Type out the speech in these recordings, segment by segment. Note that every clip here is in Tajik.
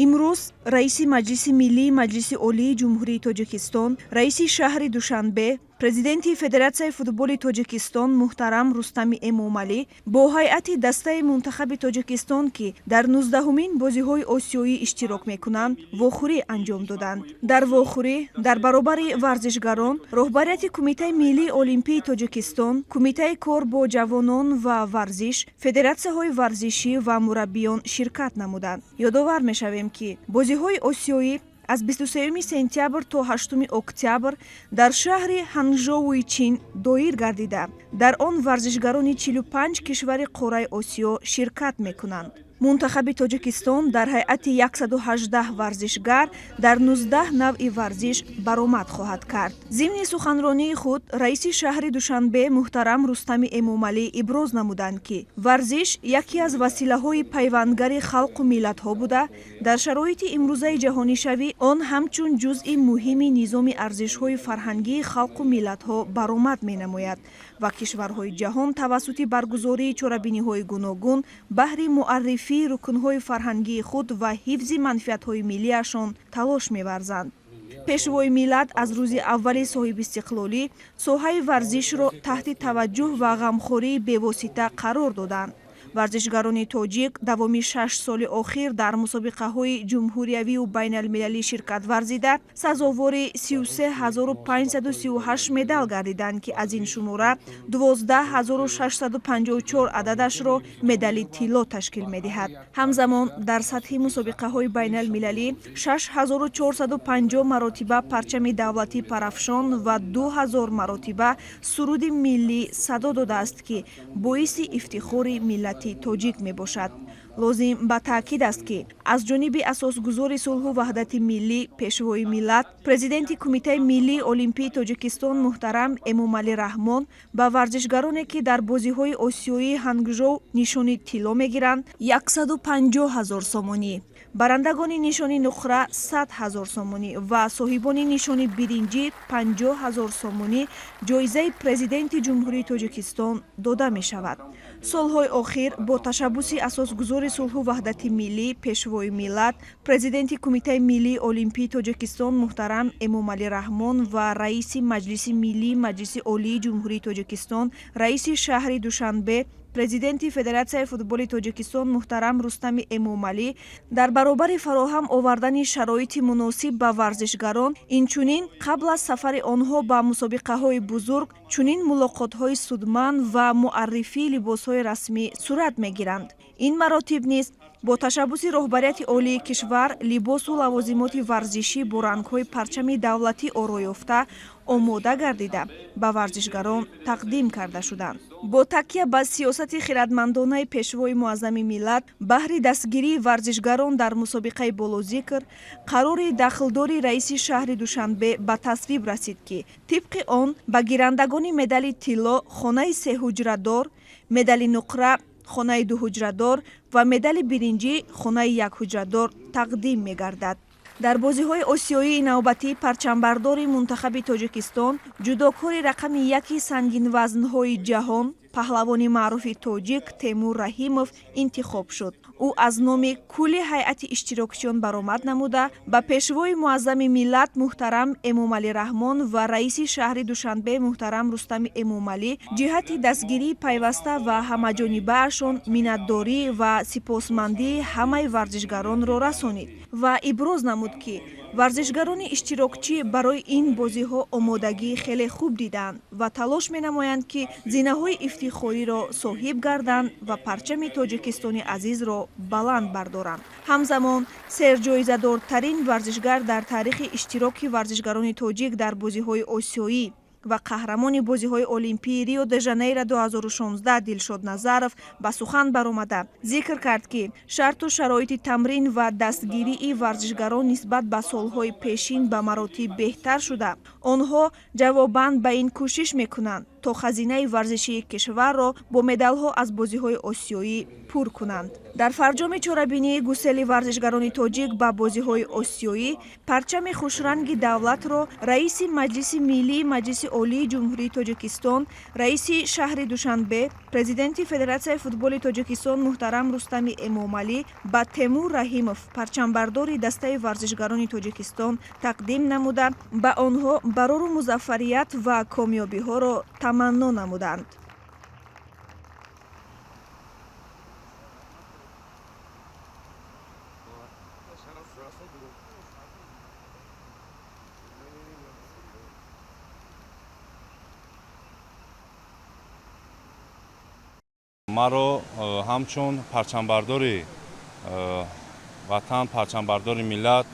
имрӯз раиси маҷлиси миллии маҷлиси олии ҷумҳурии тоҷикистон, раиси шаҳри Душанбе, президенти Федератсияи футболи Тоҷикистон муҳтарам Рустами Эмомалӣ бо ҳайати дастаи мунтахаби Тоҷикистон, ки дар 19-умин бозиҳои осиёӣ иштирок мекунанд, вохӯрӣ анҷом доданд. Дар вохӯрӣ дар баробари варзишгарон, роҳбарияти Кумитаи Миллии Олимпии Тоҷикистон, Кумитаи кор бо ҷавонон ва варзиш, федератсияҳои варзишӣ ва мураббиён ширкат намуданд. Ёдовар мешавем, ки бозиҳои осиёӣ аз 23 сентябр то 8 октябр дар шаҳри Ҳанчжоуи Чин доир гардида, дар он варзишгарони 45 кишвари қораи Осиё ширкат мекунанд. Мунтахаби Тоҷикистон дар ҳайати 118 варзишгар дар 19 навъи варзиш баромад хоҳад кард. Зимни суханронии худ раиси шаҳри Душанбе муҳтарам Рустами Эмомалӣ иброз намуданд, ки варзиш яке аз василаҳои пайвандгари халқу миллатҳо буда, дар шароити имрӯзаи ҷаҳонишавӣ он ҳамчун ҷузъи муҳими низоми арзишҳои фарҳангии халқу миллатҳо баромад менамояд ва кишварҳои ҷаҳон тавассути баргузории чорабиниҳои гуногун баҳри муаррифии рукнҳои фарҳангии худ ва ҳифзи манфиатҳои миллияшон талош меварзанд. пешвои миллат аз рӯзи аввали соҳибистиқлолӣ соҳаи варзишро таҳти таваҷҷӯҳ ва ғамхории бевосита қарор доданд. варзишгарони тоҷик давоми 6 соли охир дар мусобиқаҳои ҷумҳуриявию байналмилалӣ ширкат варзида сазовори 33538 медал гардиданд, ки аз ин шумора 12654 ададашро медали тилло ташкил медиҳад. ҳамзамон дар сатҳи мусобиқаҳои байналмилалӣ 6450 маротиба парчами давлатӣ парафшон ва 2000 маротиба суруди миллӣ садо додааст, ки боиси ифтихори миллати тоҷик мебошад. лозим ба таъкид аст, ки аз ҷониби асосгузори сулҳу ваҳдати миллӣ, пешвои миллат, президенти Кумитаи Миллии Олимпии Тоҷикистон муҳтарам Эмомалӣ Раҳмон ба варзишгароне, ки дар бозиҳои осиёии Ҳангжоу нишони тилло мегиранд, 150 000 сомонӣ, барандагони нишони нуқра 100 000 сомонӣ ва соҳибони нишони биринҷӣ 50 000 сомонӣ ҷоизаи президенти Ҷумҳурии Тоҷикистон дода мешавад. солҳои охир бо ташаббуси асосгузори сулҳу ваҳдати миллӣ, пешвои миллат, президенти Кумитаи Миллии Олимпии Тоҷикистон муҳтарам Эмомалӣ Раҳмон ва раиси Маҷлиси Миллии Маҷлиси Олии Ҷумҳурии Тоҷикистон, раиси шаҳри Душанбе, президенти Федератсияи футболи Тоҷикистон муҳтарам Рустами Эмомалӣ дар баробари фароҳам овардани шароити муносиб ба варзишгарон, инчунин қабл аз сафари онҳо ба мусобиқаҳои бузург, чунин мулоқотҳои судманд ва муаррифии либосҳои расмӣ сурат мегиранд. ин маротиб низ бо ташаббуси роҳбарияти олии кишвар либосу лавозимоти варзишӣ бо рангҳои парчами давлатӣ оро ёфта омода гардида ба варзишгарон тақдим карда шуданд. бо такя ба сиёсати хирадмандонаи пешвои муаззами миллат баҳри дастгирии варзишгарон дар мусобиқаи болозикр, қарори дахлдори раиси шаҳри Душанбе ба тасвиб расид, ки тибқи он ба гирандагони медали тилло хонаи сеҳуҷрадор, медали нуқра хонаи дуҳуҷрадор ва медали биринҷӣ хонаи якҳуҷрадор тақдим мегардад. дар бозиҳои осиёии навбатӣ парчамбардори мунтахаби Тоҷикистон, ҷудокори рақами 1 сангинвазнҳои ҷаҳон, паҳлавони маъруфи тоҷик Темур Раҳимов интихоб шуд. ӯ аз номи кулли ҳайати иштирокчиён баромад намуда, ба пешвои муаззами миллат муҳтарам Эмомалӣ Раҳмон ва раиси шаҳри Душанбе муҳтарам Рустами Эмомалӣ ҷиҳати дастгирии пайваста ва ҳамаҷонибаашон миннатдорӣ ва сипосмандии ҳамаи варзишгаронро расонид ва иброз намуд, ки варзишгарони иштирокчӣ барои ин бозиҳо омодагии хеле хуб диданд ва талош менамоянд, ки зинаҳои ифтихориро соҳиб гарданд ва парчами тоҷикистони азизро баланд бардоранд. ҳамзамон серҷоизадортарин варзишгар дар таърихи иштироки варзишгарони тоҷик дар бозиҳои осиёӣ ва қаҳрамони бозиҳои олимпии Рио де Жанейро 2016 Дилшод Назаров ба сухан баромада зикр кард, ки шарту шароити тамрин ва дастгирии варзишгарон нисбат ба солҳои пешин ба маротиб беҳтар шуда, онҳо ҷавобан ба ин кӯшиш мекунанд то хазинаи варзишии кишварро бо медалҳо аз бозиҳои осиёӣ пур кунанд. дар фарҷоми чорабинии гусели варзишгарони тоҷик ба бозиҳои осиёӣ парчами хушранги давлатро раиси маҷлиси миллии маҷлиси олии ҷумҳурии тоҷикистон, раиси шаҳри душанбе, президенти федератсияи футболи тоҷикистон муҳтарам рустами эмомалӣ ба темур раҳимов, парчамбардори дастаи варзишгарони тоҷикистон тақдим намуда ба онҳо барору музаффарият ва комёбиҳоро таманно намуданд. маро ҳамчун парчамбардори ватан, парчамбардори миллат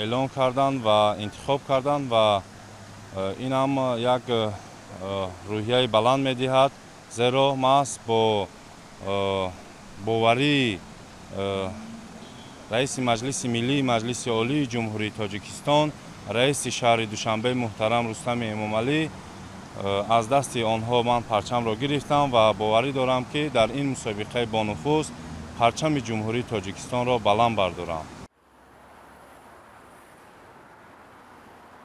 эълон карданд ва интихоб карданд ва инам як рӯҳияи баланд медиҳад, зеро маҳз бо боварии раиси маҷлиси миллии маҷлиси олии ҷумҳурии тоҷикистон, раиси шаҳри душанбе муҳтарам рустами эмомалӣ, аз дасти онҳо ман парчамро гирифтам ва боварӣ дорам ки дар ин мусобиқаи бонуфуз парчами ҷумҳурии тоҷикистонро баланд бардорам.